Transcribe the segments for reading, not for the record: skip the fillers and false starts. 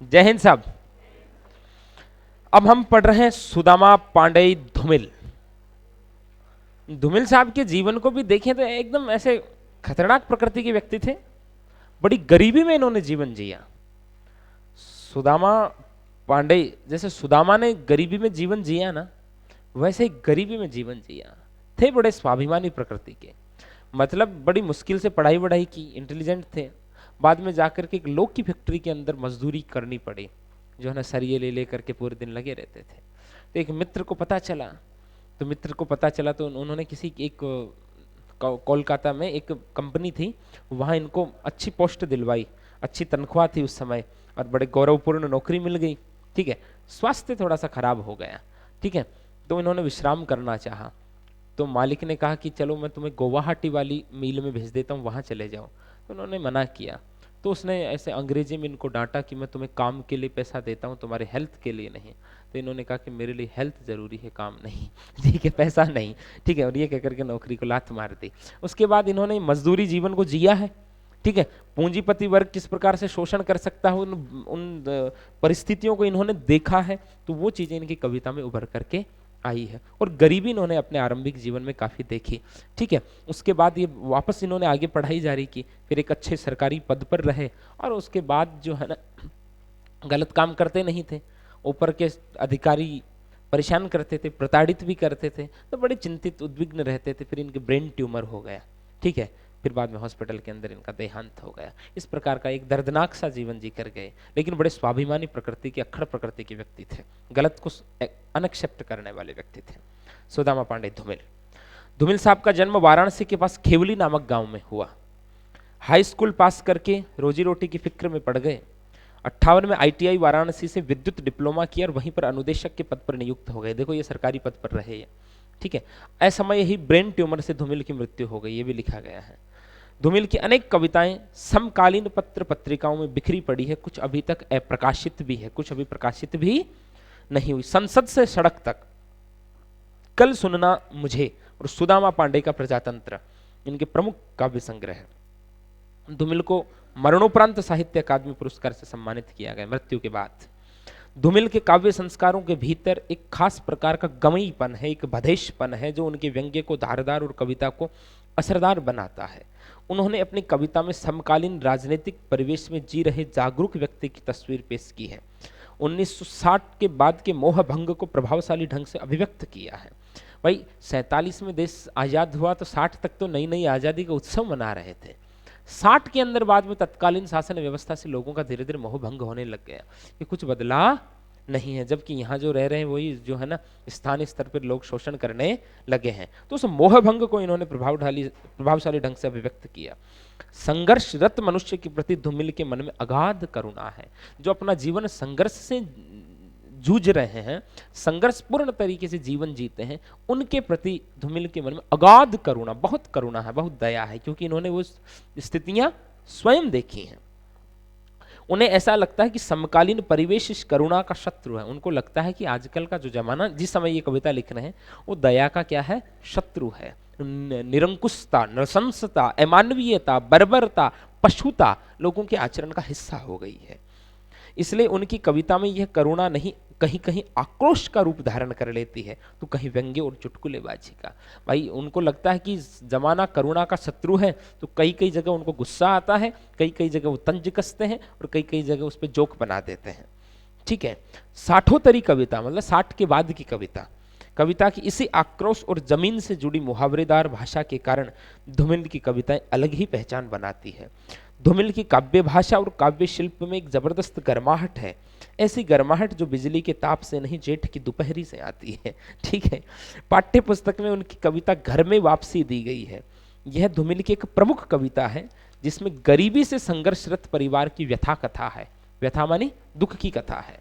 जय हिंद साहब। अब हम पढ़ रहे हैं सुदामा पांडेय धूमिल। धूमिल साहब के जीवन को भी देखें तो एकदम ऐसे खतरनाक प्रकृति के व्यक्ति थे। बड़ी गरीबी में इन्होंने जीवन जिया। सुदामा पांडेय, जैसे सुदामा ने गरीबी में जीवन जिया ना, वैसे ही गरीबी में जीवन जिया। थे बड़े स्वाभिमानी प्रकृति के, मतलब बड़ी मुश्किल से पढ़ाई वढ़ाई की, इंटेलिजेंट थे। बाद में जाकर के एक लोग की फैक्ट्री के अंदर मजदूरी करनी पड़ी, जो है ना सरिये ले ले करके पूरे दिन लगे रहते थे। तो एक मित्र को पता चला, तो उन्होंने किसी एक कोलकाता में एक कंपनी थी, वहाँ इनको अच्छी पोस्ट दिलवाई, अच्छी तनख्वाह थी उस समय, और बड़े गौरवपूर्ण नौकरी मिल गई। ठीक है, स्वास्थ्य थोड़ा सा खराब हो गया। ठीक है, तो इन्होंने विश्राम करना चाहा, तो मालिक ने कहा कि चलो मैं तुम्हें गुवाहाटी वाली मिल में भेज देता हूँ, वहाँ चले जाओ। तो उन्होंने मना किया। तो उसने ऐसे अंग्रेजी में इनको डांटा कि मैं तुम्हें काम के लिए पैसा देता हूँ, तुम्हारे हेल्थ के लिए नहीं। तो इन्होंने कहा कि मेरे लिए हेल्थ जरूरी है, काम नहीं। ठीक है, पैसा नहीं। ठीक है, और ये कहकर के नौकरी को लात मार दी। उसके बाद इन्होंने मजदूरी जीवन को जिया है। ठीक है, पूंजीपति वर्ग किस प्रकार से शोषण कर सकता है उन परिस्थितियों को इन्होंने देखा है, तो वो चीजें इनकी कविता में उभर करके आई है। और गरीबी इन्होंने अपने आरंभिक जीवन में काफी देखी। ठीक है, उसके बाद ये वापस इन्होंने आगे पढ़ाई जारी की, फिर एक अच्छे सरकारी पद पर रहे, और उसके बाद जो है ना गलत काम करते नहीं थे। ऊपर के अधिकारी परेशान करते थे, प्रताड़ित भी करते थे, तो बड़े चिंतित उद्विग्न रहते थे। फिर इनके ब्रेन ट्यूमर हो गया। ठीक है, फिर बाद में हॉस्पिटल के अंदर इनका देहांत हो गया। इस प्रकार का एक दर्दनाक सा जीवन जी कर गए, लेकिन बड़े स्वाभिमानी प्रकृति के, अक्खड़ प्रकृति के व्यक्ति थे। गलत को अनएक्सेप्ट करने वाले व्यक्ति थे सुदामा पांडेय धूमिल। धूमिल साहब का जन्म वाराणसी के पास खेवली नामक गांव में हुआ। हाई स्कूल पास करके रोजी रोटी की फिक्र में पड़ गए। 58 में ITI वाराणसी से विद्युत डिप्लोमा किया और वहीं पर अनुदेशक के पद पर नियुक्त हो गए। देखो ये सरकारी पद पर रहे ये। ठीक है, असमय ही ब्रेन ट्यूमर से धूमिल की मृत्यु हो गई, ये भी लिखा गया है। धूमिल की अनेक कविताएं समकालीन पत्र पत्रिकाओं में बिखरी पड़ी है, कुछ अभी तक अप्रकाशित भी है, कुछ अभी प्रकाशित भी नहीं हुई। संसद से सड़क तक, कल सुनना मुझे, और सुदामा पांडेय का प्रजातंत्र इनके प्रमुख काव्य संग्रह है। धूमिल को मरणोपरांत साहित्य अकादमी पुरस्कार से सम्मानित किया गया मृत्यु के बाद। धूमिल के काव्य संस्कारों के भीतर एक खास प्रकार का गमईपन है, एक भदेशपन है, जो उनके व्यंग्य को धारदार और कविता को असरदार बनाता है। उन्होंने अपनी कविता में समकालीन राजनीतिक परिवेश में जी रहे जागरूक व्यक्ति की तस्वीर पेश की है। 1960 के बाद के मोह भंग को प्रभावशाली ढंग से अभिव्यक्त किया है। भाई 47 में देश आजाद हुआ, तो 60 तक तो नई नई आजादी का उत्सव मना रहे थे। 60 के अंदर बाद में तत्कालीन शासन व्यवस्था से लोगों का धीरे धीरे मोह भंग होने लग गया कि कुछ बदला नहीं है, जबकि यहाँ जो रह रहे हैं वही जो है ना स्थानीय स्तर पर लोग शोषण करने लगे हैं। तो उस मोह भंग को इन्होंने प्रभावशाली ढंग से अभिव्यक्त किया। संघर्षरत मनुष्य के प्रति धूमिल के मन में अगाध करुणा है। जो अपना जीवन संघर्ष से जूझ रहे हैं, संघर्षपूर्ण तरीके से जीवन जीते हैं, उनके प्रति धूमिल के मन में अगाध करुणा, बहुत करुणा है, बहुत दया है, क्योंकि इन्होंने वो स्थितियां स्वयं देखी हैं। उन्हें ऐसा लगता है कि समकालीन परिवेश इस करुणा का शत्रु है। उनको लगता है कि आजकल का जो जमाना, जिस समय ये कविता लिख रहे हैं, वो दया का क्या है, शत्रु है। निरंकुशता, नृशंसता, अमानवीयता, बर्बरता, पशुता लोगों के आचरण का हिस्सा हो गई है। इसलिए उनकी कविता में यह करुणा नहीं, कहीं कहीं आक्रोश का रूप धारण कर लेती है, तो कहीं व्यंग्य और चुटकुलेबाजी का। भाई उनको लगता है कि जमाना करुणा का शत्रु है, तो कई कई जगह उनको गुस्सा आता है, कई कई जगह वो तंज कसते हैं, और कई कई जगह उस पर जोक बना देते हैं। ठीक है, साठोत्तरी कविता, मतलब 60 के बाद की कविता, कविता की इसी आक्रोश और जमीन से जुड़ी मुहावरेदार भाषा के कारण धूमिल की कविताएं अलग ही पहचान बनाती है। धूमिल की काव्य भाषा और काव्य शिल्प में एक जबरदस्त गर्माहट है, ऐसी गर्माहट जो बिजली के ताप से नहीं, जेठ की दोपहरी से आती है। ठीक है, पाठ्य पुस्तक में उनकी कविता घर में वापसी दी गई है। यह धूमिल की एक प्रमुख कविता है, जिसमें गरीबी से संघर्षरत परिवार की व्यथा कथा है। व्यथा मानी दुख की कथा है।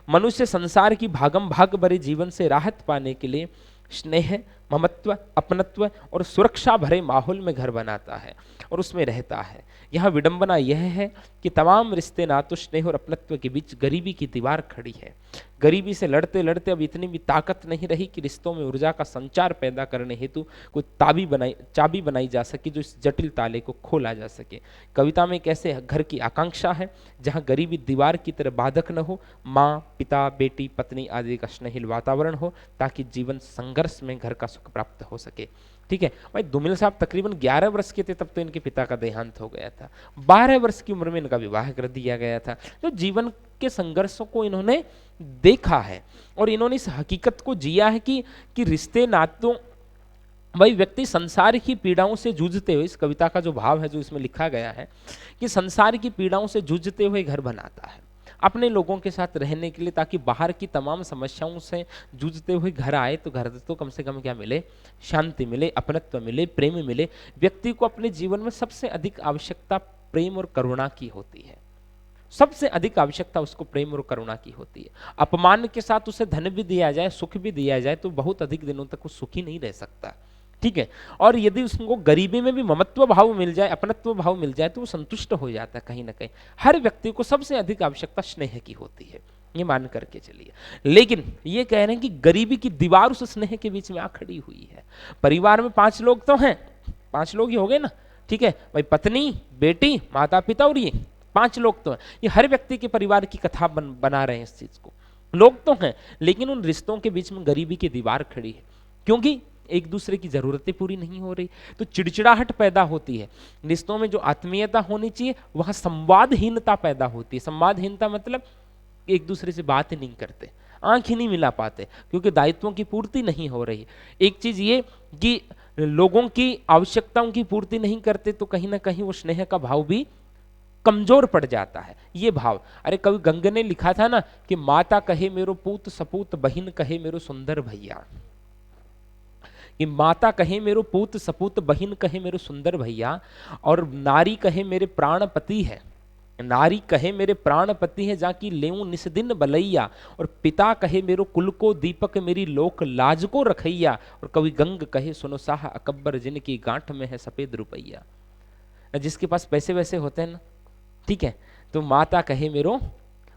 मनुष्य संसार की भागम भाग भरे जीवन से राहत पाने के लिए स्नेह, ममत्व, अपनत्व और सुरक्षा भरे माहौल में घर बनाता है, और उसमें रहता है। यहाँ विडंबना यह है कि तमाम रिश्ते नातो स्नेह और अपनत्व के बीच गरीबी की दीवार खड़ी है। गरीबी से लड़ते लड़ते अब इतनी भी ताकत नहीं रही कि रिश्तों में ऊर्जा का संचार पैदा करने हेतु कोई चाबी बनाई जा सके जो इस जटिल ताले को खोला जा सके। कविता में एक ऐसे घर की आकांक्षा है जहाँ गरीबी दीवार की तरह बाधक न हो, माँ पिता बेटी पत्नी आदि का स्नेहिल वातावरण हो, ताकि जीवन संघर्ष में घर का सुख प्राप्त हो सके। ठीक है भाई, धूमिल साहब तकरीबन 11 वर्ष के थे तब तो इनके पिता का देहांत हो गया था। 12 वर्ष की उम्र में इनका विवाह कर दिया गया था। तो जीवन के संघर्षों को इन्होंने देखा है और इन्होंने इस हकीकत को जिया है कि रिश्ते नातों, भाई व्यक्ति संसार की पीड़ाओं से जूझते हुए, इस कविता का जो भाव है जो इसमें लिखा गया है कि संसार की पीड़ाओं से जूझते हुए घर बनाता है अपने लोगों के साथ रहने के लिए, ताकि बाहर की तमाम समस्याओं से जूझते हुए घर आए तो घर तो कम से कम क्या मिले, शांति मिले, अपनत्व मिले, प्रेम मिले। व्यक्ति को अपने जीवन में सबसे अधिक आवश्यकता प्रेम और करुणा की होती है। सबसे अधिक आवश्यकता उसको प्रेम और करुणा की होती है। अपमान के साथ उसे धन भी दिया जाए, सुख भी दिया जाए तो बहुत अधिक दिनों तक वो सुखी नहीं रह सकता। ठीक है, और यदि उसको गरीबी में भी ममत्व भाव मिल जाए, अपनत्व भाव मिल जाए तो वो संतुष्ट हो जाता है कहीं ना कहीं। हर व्यक्ति को सबसे अधिक आवश्यकता स्नेह की होती है, ये मान करके चलिए। लेकिन ये कह रहे हैं कि गरीबी की दीवार उस स्नेह के बीच में आ खड़ी हुई है। परिवार में 5 लोग तो हैं, 5 लोग ही हो गए ना। ठीक है भाई, पत्नी बेटी माता पिता और ये 5 लोग तो हैं। ये हर व्यक्ति के परिवार की कथा बना रहे हैं इस चीज को। लोग तो हैं लेकिन उन रिश्तों के बीच में गरीबी की दीवार खड़ी है, क्योंकि एक दूसरे की जरूरतें पूरी नहीं हो रही तो चिड़चिड़ाहट पैदा होती है। रिश्तों में जो आत्मीयता होनी चाहिए वह संवादहीनता पैदा होती है। संवादहीनता मतलब एक दूसरे से बात नहीं करते, आंख ही नहीं मिला पाते, क्योंकि दायित्वों की पूर्ति नहीं हो रही। एक चीज ये कि लोगों की आवश्यकताओं की पूर्ति नहीं करते तो कहीं ना कहीं वो स्नेह का भाव भी कमजोर पड़ जाता है। ये भाव, अरे कवि गंग ने लिखा था ना कि माता कहे मेरो पूत सपूत, बहिन कहे मेरो सुंदर भैया। कि माता कहे मेरो पूत सपूत, बहिन कहे मेरो सुंदर भैया, और नारी कहे मेरे प्राणपति है, नारी कहे मेरे प्राणपति है जाकी लेऊं निस्दिन बलैया, और पिता कहे मेरो कुल को दीपक, मेरी लोक लाज को रखैया। और कवि गंग कहे सुनो साह अकबर, जिनकी गांठ में है सफेद रुपैया। जिसके पास पैसे वैसे होते हैं ना, ठीक है, तो माता कहे मेरो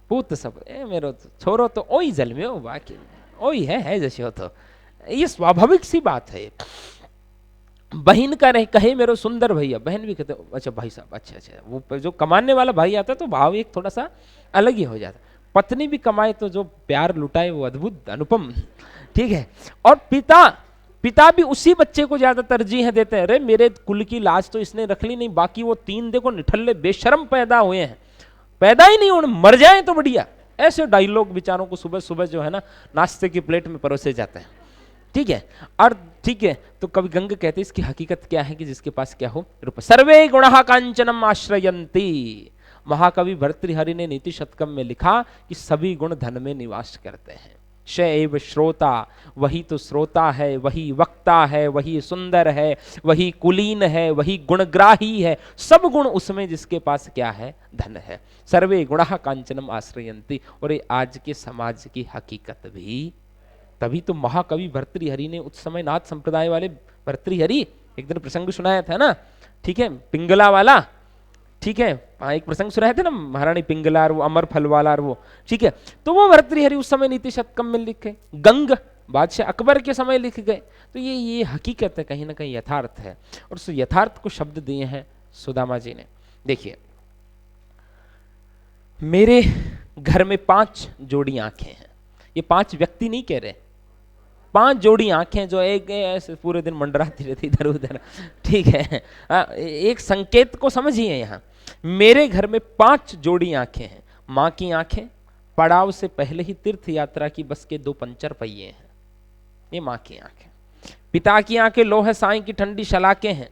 पूत सब, मेरो छोरो तो ओई जल में हो, बाकी ओई है जैसे हो, तो ये स्वाभाविक सी बात है। बहन का रहे कहे मेरो सुंदर भैया, बहन भी कहते अच्छा भाई साहब, अच्छा अच्छा, वो जो कमाने वाला भाई आता है तो भाव एक थोड़ा सा अलग ही हो जाता। पत्नी भी कमाए तो जो प्यार लुटाए वो अद्भुत अनुपम। ठीक है, और पिता भी उसी बच्चे को ज्यादा तरजीह देते हैं। अरे मेरे कुल की लाज तो इसने रख ली नहीं, बाकी वो 3 देखो निठल्ले बेशर्म पैदा हुए हैं, पैदा ही नहीं होने, मर जाए तो बढ़िया। ऐसे डायलॉग विचारों को सुबह सुबह जो है ना नाश्ते की प्लेट में परोसे जाते हैं। ठीक है, और ठीक है, तो कवि गंग कहते हैं इसकी हकीकत क्या है कि जिसके पास क्या हो रूप, सर्वे गुणः कांचनम आश्रयन्ति। महाकवि भर्तृहरि ने नीति शतकम में लिखा कि सभी गुण धन में निवास करते हैं। श एव श्रोता, वही तो श्रोता है, वही वक्ता है, वही सुंदर है, वही कुलीन है, वही गुणग्राही है, सब गुण उसमें जिसके पास क्या है, धन है। सर्वे गुणः कांचनम आश्रयन्ति। और ये आज के समाज की हकीकत भी, तभी तो महाकवि भर्तृहरि ने उस समय नाथ संप्रदाय वाले भर्तृहरि, एक दिन प्रसंग सुनाया था ना, ठीक है, पिंगला वाला, ठीक है, हाँ एक प्रसंग सुनाया था ना, महारानी पिंगला और वो अमर फल वाला और वो, ठीक है, तो वो भर्तृहरि उस समय नीति शतकम में लिखे, गंग बादशाह अकबर के समय लिख गए। तो ये हकीकत है, कहीं ना कहीं यथार्थ है, और उस यथार्थ को शब्द दिए हैं सुदामा जी ने। देखिए, मेरे घर में 5 जोड़ी आंखें हैं। ये 5 व्यक्ति नहीं कह रहे, 5 जोड़ी आंखें जो एक ऐसे पूरे दिन मंडराती रहती इधर उधर। ठीक है, एक संकेत को समझिए। यहाँ मेरे घर में 5 जोड़ी आंखें हैं। माँ की आंखें पड़ाव से पहले ही तीर्थ यात्रा की बस के 2 पंचर पहिए हैं, ये माँ की आंखें। पिता की आंखें लोहे साई की ठंडी शलाकें हैं,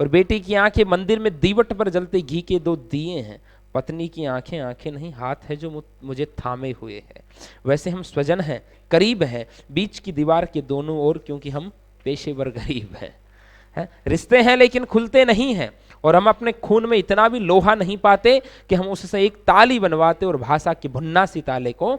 और बेटी की आंखें मंदिर में दीवट पर जलते घी के 2 दिए हैं। पत्नी की आंखें आंखें नहीं, हाथ है जो मुझे थामे हुए है। वैसे हम स्वजन हैं, करीब हैं, बीच की दीवार के दोनों ओर, क्योंकि हम पेशेवर गरीब हैं। रिश्ते हैं लेकिन खुलते नहीं हैं, और हम अपने खून में इतना भी लोहा नहीं पाते कि हम उससे एक ताली बनवाते और भाषा की भुन्ना सी ताले को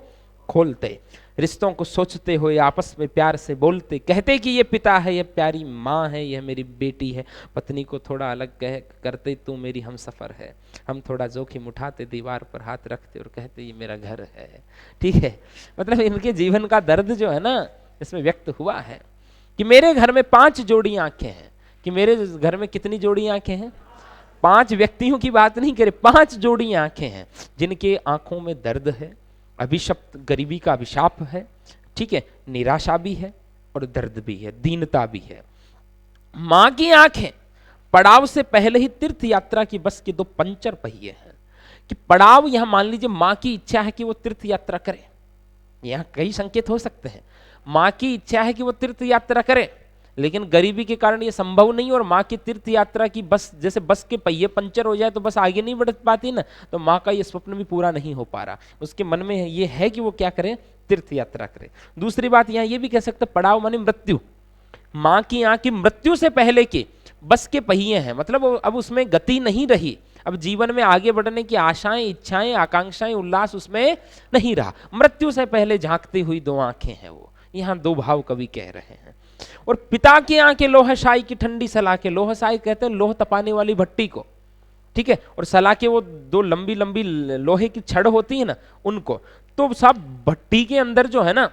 खोलते। रिश्तों को सोचते हुए आपस में प्यार से बोलते, कहते कि ये पिता है, ये प्यारी माँ है, यह मेरी बेटी है। पत्नी को थोड़ा अलग कह करते, तू मेरी हमसफर है। हम थोड़ा जोखिम उठाते, दीवार पर हाथ रखते और कहते ये मेरा घर है। ठीक है, मतलब इनके जीवन का दर्द जो है ना इसमें व्यक्त हुआ है कि मेरे घर में 5 जोड़ी आंखें हैं। कि मेरे घर में कितनी जोड़ी आंखें हैं? 5 व्यक्तियों की बात नहीं करे, 5 जोड़ी आंखें हैं जिनके आंखों में दर्द है, अभिशप्त गरीबी का अभिशाप है, ठीक है, निराशा भी है और दर्द भी है, दीनता भी है। मां की आंखें पड़ाव से पहले ही तीर्थ यात्रा की बस के 2 पंचर पहिए हैं। कि पड़ाव, यहां मान लीजिए मां की इच्छा है कि वो तीर्थ यात्रा करे, यहां कई संकेत हो सकते हैं। मां की इच्छा है कि वो तीर्थ यात्रा करे, लेकिन गरीबी के कारण ये संभव नहीं। और माँ की तीर्थ यात्रा की बस, जैसे बस के पहिए पंचर हो जाए तो बस आगे नहीं बढ़ पाती ना, तो माँ का ये स्वप्न भी पूरा नहीं हो पा रहा। उसके मन में ये है कि वो क्या करे, तीर्थ यात्रा करे। दूसरी बात यहाँ ये भी कह सकते, पड़ाव माने मृत्यु। माँ की यहाँ की मृत्यु से पहले के बस के पहिए हैं, मतलब अब उसमें गति नहीं रही, अब जीवन में आगे बढ़ने की आशाएं, इच्छाएं, आकांक्षाएं, उल्लास उसमें नहीं रहा। मृत्यु से पहले झांकती हुई 2 आंखें हैं वो, यहाँ 2 भाव कवि कह रहे हैं। और पिता की आंखें लोहशाई की ठंडी सलाखें, लोहशाई कहते हैं लोह तपाने वाली भट्टी को, ठीक है, और सलाखें वो 2 लंबी लंबी लोहे की छड़ होती है ना उनको। तो सब भट्टी के अंदर जो है ना,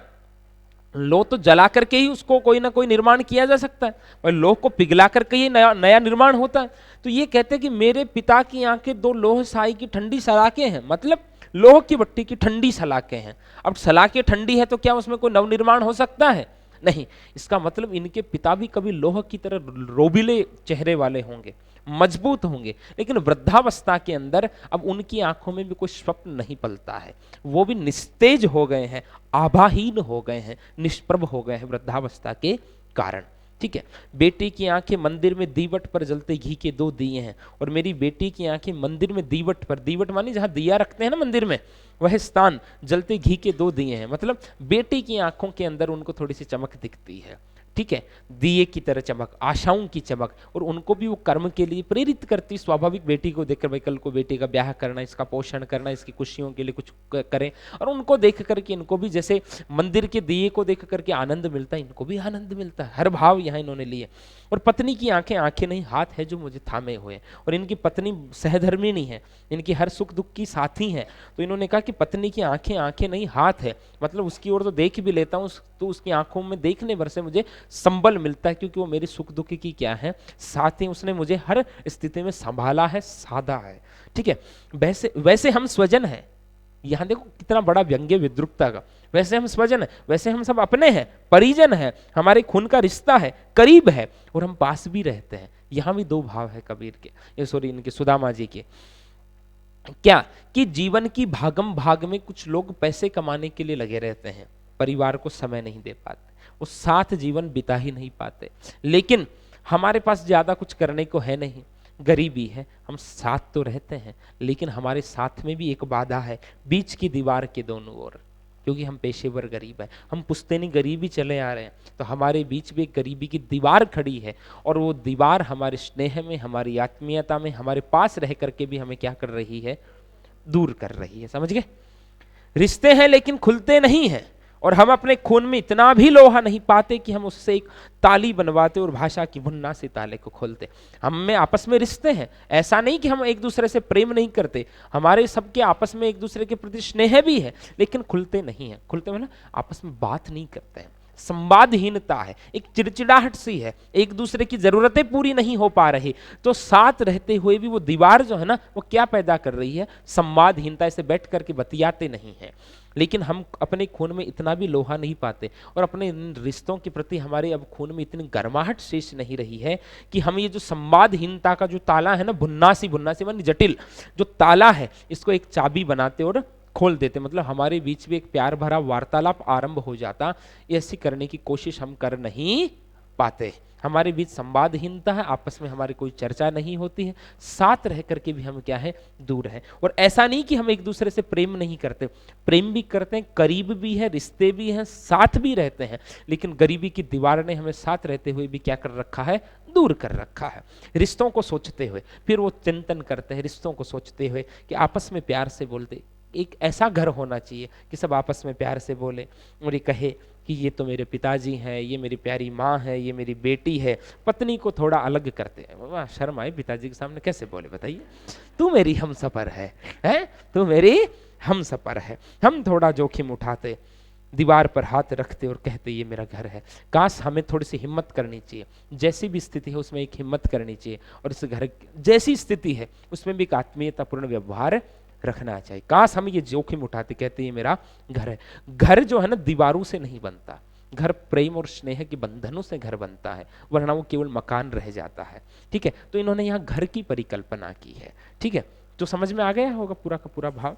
लोह तो जला करके ही उसको कोई ना कोई निर्माण किया जा सकता है, और लोह को पिघला करके ही नया निर्माण होता है। तो ये कहते हैं कि मेरे पिता की आंखें 2 लोहशाई की ठंडी सलाखें हैं, मतलब लोह की भट्टी की ठंडी सलाखें हैं। अब सलाखें ठंडी है तो क्या उसमें कोई नवनिर्माण हो सकता है? नहीं। इसका मतलब इनके पिता भी कभी लोह की तरह रोबिले चेहरे वाले होंगे, मजबूत होंगे, लेकिन वृद्धावस्था के अंदर अब उनकी आंखों में भी कोई स्वप्न नहीं पलता है। वो भी निस्तेज हो गए हैं, आभाहीन हो गए हैं, निष्प्रभ हो गए हैं वृद्धावस्था के कारण। ठीक है, बेटी की आंखें मंदिर में दीवट पर जलते घी के 2 दिए हैं, और मेरी बेटी की आंखें मंदिर में दीवट पर, दीवट मानी जहां दिया रखते हैं ना मंदिर में, वह स्थान जलते घी के 2 दिए हैं। मतलब बेटी की आंखों के अंदर उनको थोड़ी सी चमक दिखती है, ठीक है, दिए की तरह चमक, आशाओं की चमक, और उनको भी वो कर्म के लिए प्रेरित करती। स्वाभाविक बेटी को देखकर भाई कल को बेटी का ब्याह करना, इसका पोषण करना, इसकी खुशियों के लिए कुछ करें, और उनको देख करके इनको भी जैसे मंदिर के दिए को देख करके आनंद मिलता है, इनको भी आनंद मिलता है। हर भाव यहाँ इन्होंने लिए। और पत्नी की आंखें आंखें नहीं हाथ है जो मुझे थामे हुए, और इनकी पत्नी सहधर्मिणी है, इनकी हर सुख दुख की साथी है। तो इन्होंने कहा कि पत्नी की आंखें आंखें नहीं हाथ है, मतलब उसकी ओर तो देख भी लेता हूँ तो उसकी आंखों में देखने भर से मुझे संबल मिलता है, क्योंकि वो मेरी सुख दुख की क्या है साथ ही, उसने मुझे हर स्थिति में संभाला है, साधा है। ठीक है, वैसे वैसे हम स्वजन हैं। यहां देखो कितना बड़ा व्यंग्य विद्रुपता का। वैसे हम स्वजन हैं, वैसे हम सब अपने हैं, परिजन हैं, हमारे खून का रिश्ता है, करीब है, और हम पास भी रहते हैं। यहां भी 2 भाव है कबीर के, ये सॉरी इनके सुदामा जी के। क्या कि जीवन की भागम भाग में कुछ लोग पैसे कमाने के लिए लगे रहते हैं, परिवार को समय नहीं दे पाते, वो साथ जीवन बिता ही नहीं पाते। लेकिन हमारे पास ज्यादा कुछ करने को है नहीं, गरीबी है, हम साथ तो रहते हैं, लेकिन हमारे साथ में भी एक बाधा है, बीच की दीवार के दोनों ओर, क्योंकि हम पेशेवर गरीब हैं, हम पुश्तैनी गरीबी चले आ रहे हैं, तो हमारे बीच भी एक गरीबी की दीवार खड़ी है, और वो दीवार हमारे स्नेह में, हमारी आत्मीयता में, हमारे पास रह करके भी हमें क्या कर रही है, दूर कर रही है। समझ गए? रिश्ते हैं लेकिन खुलते नहीं हैं, और हम अपने खून में इतना भी लोहा नहीं पाते कि हम उससे एक ताली बनवाते और भाषा की भुन्ना से ताले को खोलते। हम में आपस में रिश्ते हैं, ऐसा नहीं कि हम एक दूसरे से प्रेम नहीं करते, हमारे सबके आपस में एक दूसरे के प्रति स्नेह भी है, लेकिन खुलते नहीं है। खुलते मतलब आपस में बात नहीं करते हैं, संवादहीनता है, एक चिड़चिड़ाहट सी है, एक दूसरे की जरूरतें पूरी नहीं हो पा रही। तो साथ रहते हुए भी वो दीवार जो है ना, वो क्या पैदा कर रही है, संवादहीनता। ऐसे बैठ करके बतियाते नहीं है, लेकिन हम अपने खून में इतना भी लोहा नहीं पाते, और अपने इन रिश्तों के प्रति हमारे अब खून में इतनी गर्माहट शेष नहीं रही है कि हम ये जो संवादहीनता का जो ताला है ना, भुन्ना सी मानी जटिल जो ताला है, इसको एक चाबी बनाते और खोल देते। मतलब हमारे बीच में एक प्यार भरा वार्तालाप आरंभ हो जाता, ऐसी करने की कोशिश हम कर नहीं पाते। हमारे बीच संवादहीनता है, आपस में हमारी कोई चर्चा नहीं होती है, साथ रह करके भी हम क्या है, दूर है। और ऐसा नहीं कि हम एक दूसरे से प्रेम नहीं करते, प्रेम भी करते हैं, करीब भी है, रिश्ते भी हैं, साथ भी रहते हैं, लेकिन गरीबी की दीवार ने हमें साथ रहते हुए भी क्या कर रखा है, दूर कर रखा है। रिश्तों को सोचते हुए फिर वो चिंतन करते हैं, रिश्तों को सोचते हुए कि आपस में प्यार से बोलते एक ऐसा घर होना चाहिए कि सब आपस में प्यार से बोले और ये कहे कि ये तो मेरे पिताजी हैं, ये मेरी प्यारी माँ है, ये मेरी बेटी है। पत्नी को थोड़ा अलग करते हैं, वाह शर्म आए, पिताजी के सामने कैसे बोले बताइए, तू मेरी हमसफर है, तू मेरी हमसफर है। हम थोड़ा जोखिम उठाते, दीवार पर हाथ रखते और कहते ये मेरा घर है। काश हमें थोड़ी सी हिम्मत करनी चाहिए, जैसी भी स्थिति है उसमें एक हिम्मत करनी चाहिए, और इस घर जैसी स्थिति है उसमें भी एक आत्मीयतापूर्ण व्यवहार रखना चाहिए। काश हम ये जोखिम उठाते, कहते ये मेरा घर है। घर जो है ना दीवारों से नहीं बनता, घर प्रेम और स्नेह के बंधनों से घर बनता है, वरना वो केवल मकान रह जाता है। ठीक है, तो इन्होंने यहाँ घर की परिकल्पना की है। ठीक है, तो समझ में आ गया होगा पूरा का पूरा भाव।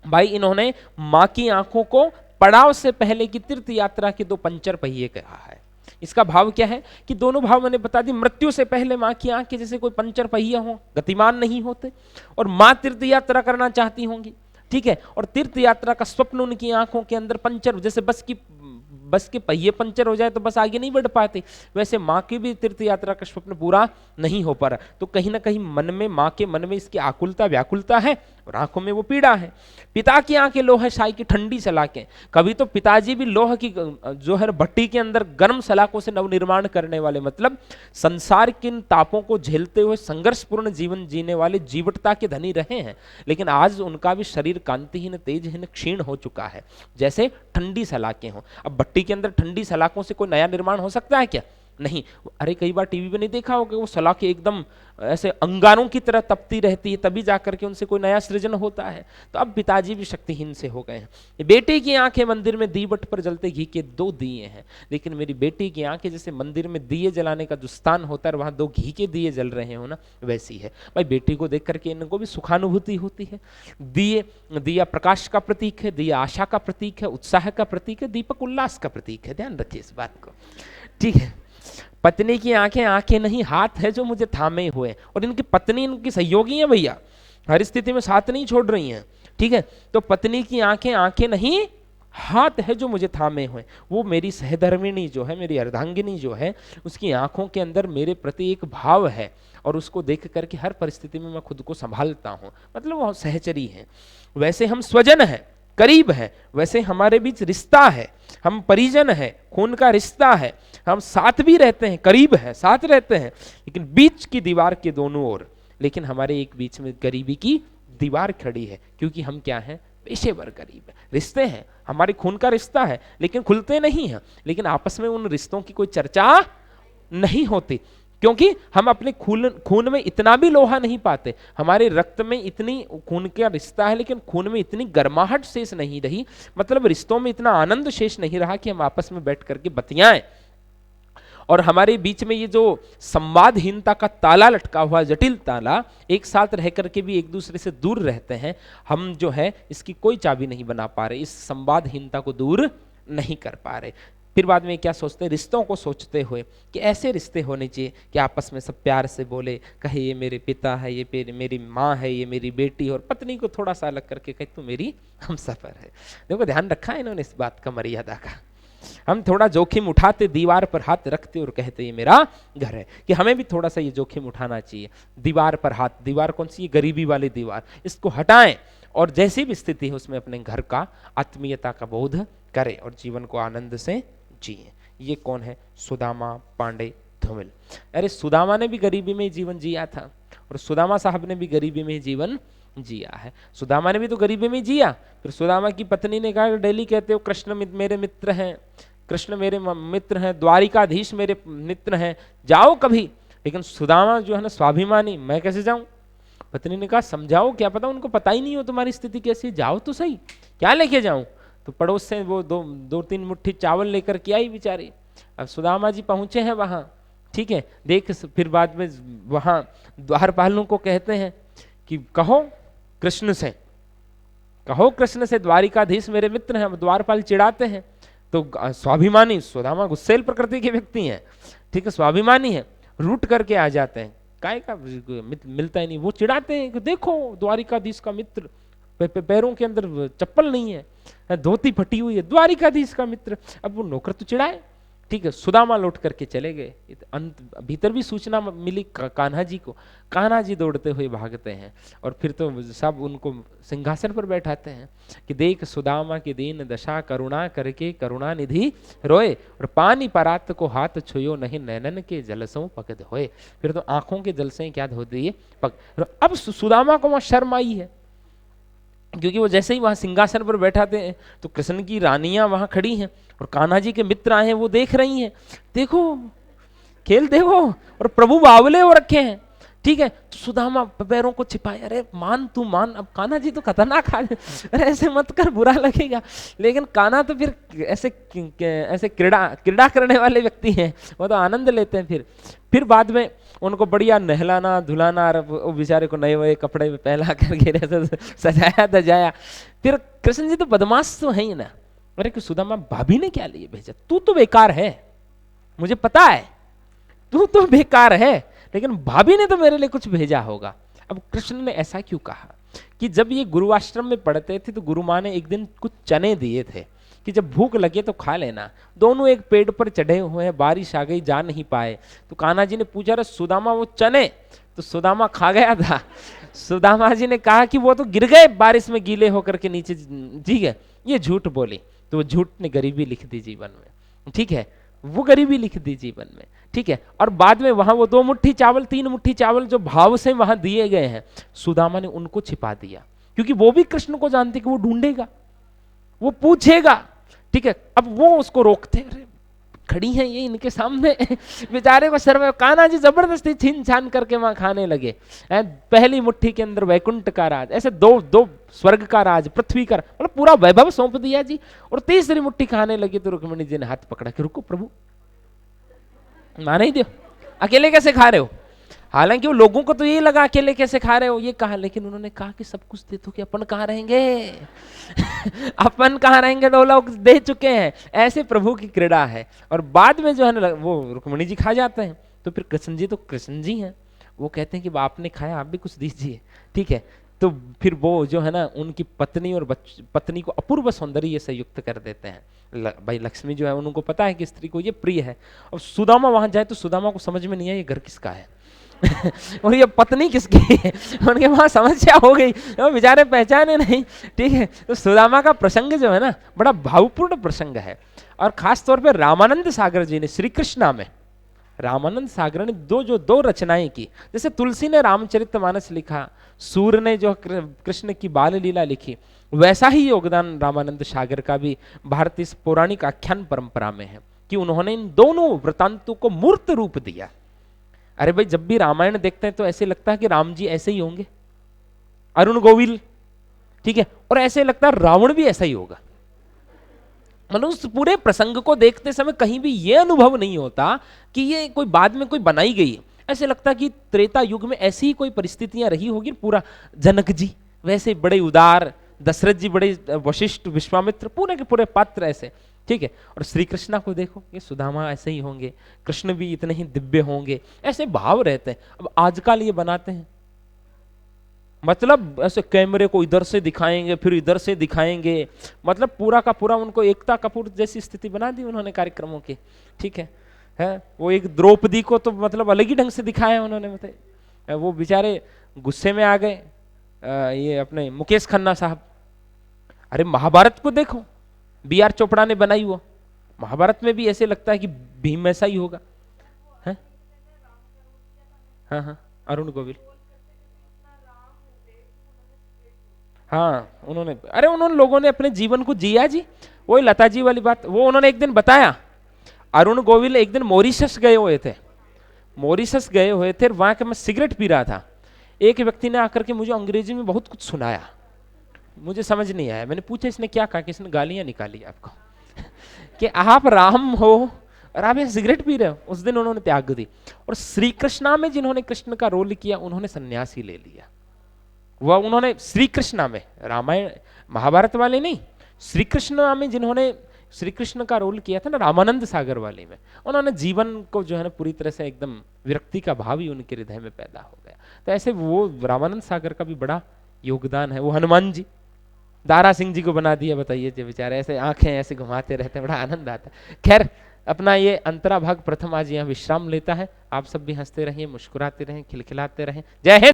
भाई इन्होंने माँ की आंखों को पड़ाव से पहले की तीर्थ यात्रा के दो पंचर पहिए कहा है। इसका भाव क्या है कि दोनों भाव मैंने बता दी। मृत्यु से पहले माँ की आंखें जैसे कोई पंचर पहिया हो, गतिमान नहीं होते, और माँ तीर्थ यात्रा करना चाहती होंगी। ठीक है, और तीर्थ यात्रा का स्वप्न उनकी आंखों के अंदर पंचर, जैसे बस के पहिए पंचर हो जाए तो बस आगे नहीं बढ़ पाते, वैसे माँ की भी तीर्थ यात्रा का स्वप्न पूरा नहीं हो पा रहा। तो कहीं ना कहीं मन में, माँ के मन में इसकी आकुलता व्याकुलता है और आंखों में वो पीड़ा है। पिता की आंखें लोह शाही की ठंडी सलाखें, कभी तो पिताजी भी लोह की जो है भट्टी के अंदर गर्म सलाखों से नवनिर्माण करने वाले, मतलब संसार के इन तापों को झेलते हुए संघर्षपूर्ण जीवन जीने वाले जीवटता के धनी रहे हैं, लेकिन आज उनका भी शरीर कांतिहीन, तेजहीन, क्षीण हो चुका है, जैसे ठंडी सलाखें हों। अब भट्टी के अंदर ठंडी सलाखों से कोई नया निर्माण हो सकता है क्या? नहीं। अरे कई बार टीवी पे नहीं देखा होगा, वो सलाखें एकदम ऐसे अंगारों की तरह तपती रहती है, तभी जाकर के उनसे कोई नया सृजन होता है। तो अब पिताजी भी शक्तिहीन से हो गए हैं। बेटे की आंखें मंदिर में दीवट पर जलते घी के 2 दिए हैं, लेकिन मेरी बेटी की आंखें जैसे मंदिर में दिए जलाने का जो स्थान होता है वहां 2 घी के दिए जल रहे हो ना, वैसी है। भाई बेटी को देख करके इनको भी सुखानुभूति होती है। दिया प्रकाश का प्रतीक है, दिया आशा का प्रतीक है, उत्साह का प्रतीक है, दीपक उल्लास का प्रतीक है। ध्यान रखिए इस बात को। ठीक है, पत्नी की आंखें नहीं हाथ है जो मुझे थामे हुए, और इनकी पत्नी इनकी सहयोगी है भैया, हर स्थिति में साथ नहीं छोड़ रही हैं। ठीक है, तो पत्नी की आंखें नहीं हाथ है जो मुझे थामे हुए। वो मेरी सहधर्मिणी जो है, मेरी अर्धांगिनी जो है, उसकी आंखों के अंदर मेरे प्रति एक भाव है, और उसको देख करके हर परिस्थिति में मैं खुद को संभालता हूँ, मतलब वो सहचरी है। वैसे हम स्वजन है, करीब है, वैसे हमारे बीच रिश्ता है, हम परिजन है, खून का रिश्ता है, हम साथ भी रहते हैं, करीब है, साथ रहते हैं, लेकिन बीच की दीवार के दोनों ओर, लेकिन हमारे एक बीच में गरीबी की दीवार खड़ी है, क्योंकि हम क्या हैं, पेशेवर गरीब है। रिश्ते हैं, हमारे खून का रिश्ता है, लेकिन खुलते नहीं हैं, लेकिन आपस में उन रिश्तों की कोई चर्चा नहीं होती, क्योंकि हम अपने खून में इतना भी लोहा नहीं पाते। हमारे रक्त में इतनी खून का रिश्ता है, लेकिन खून में इतनी गर्माहट शेष नहीं रही, मतलब रिश्तों में इतना आनंद शेष नहीं रहा कि हम आपस में बैठ करके बतियाएं। और हमारे बीच में ये जो संवादहीनता का ताला लटका हुआ, जटिल ताला, एक साथ रह करके भी एक दूसरे से दूर रहते हैं, हम जो है इसकी कोई चाबी नहीं बना पा रहे, इस संवादहीनता को दूर नहीं कर पा रहे। फिर बाद में क्या सोचते हैं, रिश्तों को सोचते हुए कि ऐसे रिश्ते होने चाहिए कि आपस में सब प्यार से बोले, कहे ये मेरे पिता है, ये मेरी माँ है, ये मेरी बेटी, और पत्नी को थोड़ा सा अलग करके कहे तू मेरी हमसफर है। देखो ध्यान रखा है इन्होंने इस बात का, मर्यादा का। हम थोड़ा जोखिम उठाते, दीवार पर हाथ रखते और कहते ये मेरा घर है, कि हमें भी थोड़ा सा ये जोखिम उठाना चाहिए। दीवार पर हाथ, दीवार कौन सी, गरीबी वाली दीवार, इसको हटाएं, और जैसी भी स्थिति है उसमें अपने घर का, आत्मीयता का बोध करें और जीवन को आनंद से जिए। ये कौन है, सुदामा पांडे धूमिल। अरे सुदामा ने भी गरीबी में जीवन जिया था, और सुदामा साहब ने भी गरीबी में जीवन जिया है। सुदामा ने भी तो गरीबी में जिया। फिर सुदामा की पत्नी ने कहा, डेली कहते हो कृष्ण मेरे मित्र हैं, कृष्ण मेरे मित्र हैं, द्वारिकाधीश मेरे मित्र हैं, जाओ कभी। लेकिन सुदामा जो है ना स्वाभिमानी, मैं कैसे जाऊं। पत्नी ने कहा समझाओ, क्या पता उनको पता ही नहीं हो तुम्हारी स्थिति कैसी, जाओ तो सही, क्या लेके जाऊं। तो पड़ोस से वो दो तीन मुट्ठी चावल लेकर के आई बेचारी। अब सुदामा जी पहुंचे हैं वहां, ठीक है, देख फिर बाद में वहां द्वारपालों को कहते हैं कि कहो कृष्ण से, कहो कृष्ण से, द्वारिकाधीश मेरे मित्र हैं। द्वारपाल चिढ़ाते हैं, तो स्वाभिमानी सुदामा गुस्सेल प्रकृति के व्यक्ति हैं, ठीक है, स्वाभिमानी है, रूट करके आ जाते हैं, काय का मिलता ही नहीं। वो चिढ़ाते हैं कि देखो द्वारिकाधीश का मित्र, पैरों के अंदर चप्पल नहीं है, धोती फटी हुई है, द्वारिकाधीश का मित्र। अब वो नौकर तो चिढ़ाए, ठीक है, सुदामा लौट करके चले गए। अंत भीतर भी सूचना मिली कान्हा जी को, कान्हा जी दौड़ते हुए भागते हैं और फिर तो सब उनको सिंहासन पर बैठाते हैं कि देख सुदामा की दीन दशा, करुणा करके करुणा निधि रोए, और पानी परात को हाथ छुयो नहीं, नैनन के जलसों पकद होए। फिर तो आंखों के जल से क्या धो दिए पक। अब सुदामा को वहां शर्म आई है, क्योंकि वो जैसे ही वहां सिंहासन पर बैठाते हैं तो कृष्ण की रानियां वहां खड़ी हैं और कान्हा जी के मित्र आए हैं, वो देख रही हैं, देखो खेल देखो, और प्रभु बावले हो रखे हैं। ठीक है, तो सुदामा पैरों को छिपाए, अरे मान तू मान, अब कान्हा जी तो खतरनाक आदमी, अरे ऐसे मत कर बुरा लगेगा। लेकिन कान्हा तो फिर ऐसे ऐसे क्रीड़ा करने वाले व्यक्ति हैं, वो तो आनंद लेते हैं। फिर बाद में उनको बढ़िया नहलाना धुलाना, वो बेचारे को नए नए कपड़े में पहला करके सजाया धजाया। फिर कृष्ण जी तो बदमाश तो है ही ना, अरे कि सुदामा भाभी ने क्या लिए भेजा, तू तो बेकार है, मुझे पता है तू तो बेकार है, लेकिन भाभी ने तो मेरे लिए कुछ भेजा होगा। अब कृष्ण ने ऐसा क्यों कहा कि जब ये गुरुआश्रम में पढ़ते थे तो गुरु माँ ने एक दिन कुछ चने दिए थे कि जब भूख लगे तो खा लेना। दोनों एक पेड़ पर चढ़े हुए हैं, बारिश आ गई, जा नहीं पाए, तो कान्हा जी ने पूछा, अरे सुदामा वो चने, तो सुदामा खा गया था। सुदामा जी ने कहा कि वो तो गिर गए बारिश में गीले होकर के नीचे, ठीक है, ये झूठ बोली। तो वो झूठ ने गरीबी लिख दी जीवन में, ठीक है, वो गरीबी लिख दी जीवन में, ठीक है। और बाद में वहां वो 2 मुट्ठी चावल 3 मुट्ठी चावल जो भाव से वहां दिए गए हैं, सुदामा ने उनको छिपा दिया, क्योंकि वो भी कृष्ण को जानते कि वो ढूंढेगा, वो पूछेगा, ठीक है। अब वो उसको रोकते, अरे खड़ी हैं ये इनके सामने, बेचारे को शर्म। कान्हा जी जबरदस्ती छीन छान करके वहां खाने लगे। पहली मुट्ठी के अंदर वैकुंठ का राज, ऐसे दो स्वर्ग का राज, पृथ्वी का, मतलब पूरा वैभव सौंप दिया जी। और तीसरी मुट्ठी खाने लगी तो रुक्मिणी जी ने हाथ पकड़ा कि रुको प्रभु, माने ही दो, अकेले कैसे खा रहे हो। हालांकि वो लोगों को तो ये लगा अकेले कैसे खा रहे हो ये कहा, लेकिन उन्होंने कहा कि सब कुछ दे दो कि अपन कहाँ रहेंगे अपन कहाँ रहेंगे, 2 लोग दे चुके हैं। ऐसे प्रभु की क्रीड़ा है। और बाद में जो है ना वो रुक्मिणी जी खा जाते हैं, तो फिर कृष्ण जी तो कृष्ण जी हैं, वो कहते हैं कि आपने खाया आप भी कुछ दीजिए, ठीक है। तो फिर वो जो है ना उनकी पत्नी और पत्नी को अपूर्व सौंदर्य से युक्त कर देते हैं। भाई लक्ष्मी जो है उनको पता है कि स्त्री को ये प्रिय है। और सुदामा वहां जाए तो सुदामा को समझ में नहीं आया ये घर किसका है और ये पत्नी किसकी है, उनके वहां समस्या हो गई, वो बेचारे पहचाने नहीं, ठीक है। तो सुदामा का प्रसंग जो है ना बड़ा भावपूर्ण प्रसंग है। और खास तौर पे रामानंद सागर जी ने श्री कृष्णा में, रामानंद सागर ने दो रचनाएं की। जैसे तुलसी ने रामचरितमानस लिखा, सूर ने जो कृष्ण की बाल लीला लिखी, वैसा ही योगदान रामानंद सागर का भी भारतीय पौराणिक आख्यान परंपरा में है कि उन्होंने इन दोनों वृतांतों को मूर्त रूप दिया। अरे भाई जब भी रामायण देखते हैं तो ऐसे लगता है कि राम जी ऐसे ही होंगे, अरुण गोविल, ठीक है, और ऐसे लगता है रावण भी ऐसा ही होगा। मतलब उस पूरे प्रसंग को देखते समय कहीं भी ये अनुभव नहीं होता कि ये कोई बाद में कोई बनाई गई। ऐसे लगता है कि त्रेता युग में ऐसी ही कोई परिस्थितियां रही होगी। पूरा जनक जी वैसे बड़े उदार, दशरथ जी बड़े वशिष्ठ, विश्वामित्र, पूरे के पूरे पात्र ऐसे, ठीक है। और श्री कृष्णा को देखो, ये सुदामा ऐसे ही होंगे, कृष्ण भी इतने ही दिव्य होंगे, ऐसे भाव रहते हैं। अब आजकल ये बनाते हैं, मतलब ऐसे कैमरे को इधर से दिखाएंगे फिर इधर से दिखाएंगे, मतलब पूरा का पूरा उनको एकता कपूर जैसी स्थिति बना दी उन्होंने कार्यक्रमों की, ठीक है। वो एक द्रौपदी को तो मतलब अलग ही ढंग से दिखाया उन्होंने, मतलब वो बेचारे गुस्से में आ गए ये अपने मुकेश खन्ना साहब। अरे महाभारत को देखो, B.R. चोपड़ा ने बनाई, वो महाभारत में भी ऐसे लगता है कि भीम ऐसा ही होगा, है? हाँ, अरुण गोविल, हाँ उन्होंने लोगों ने अपने जीवन को जिया जी। वही लता जी वाली बात, वो उन्होंने एक दिन बताया। अरुण गोविल एक दिन मॉरिशस गए हुए थे, वहां के मैं सिगरेट पी रहा था। एक व्यक्ति ने आकर के मुझे अंग्रेजी में बहुत कुछ सुनाया, मुझे समझ नहीं आया। मैंने पूछा इसने क्या कहा, कि इसने गालियां निकाली आपको कि आप राम हो और आप ये सिगरेट पी रहे हो। उस दिन उन्होंने त्याग दी। और श्री कृष्णा में जिन्होंने कृष्ण का रोल किया उन्होंने सन्यासी ले लिया। वह उन्होंने श्री कृष्णा में, रामायण महाभारत वाले नहीं, श्री कृष्णा में जिन्होंने श्री कृष्ण का रोल किया था ना, रामानंद सागर वाले में, उन्होंने जीवन को जो है ना पूरी तरह से एकदम विरक्ति का भाव ही उनके हृदय में पैदा हो गया। तो ऐसे वो रामानंद सागर का भी बड़ा योगदान है। वो हनुमान जी दारा सिंह जी को बना दिया, बताइए जो बेचारे ऐसे आंखें ऐसे घुमाते रहते हैं, बड़ा आनंद आता है। खैर अपना ये अंतरा भाग प्रथम आज यहाँ विश्राम लेता है। आप सब भी हंसते रहें, मुस्कुराते रहें, खिलखिलाते रहें। जय हिंद।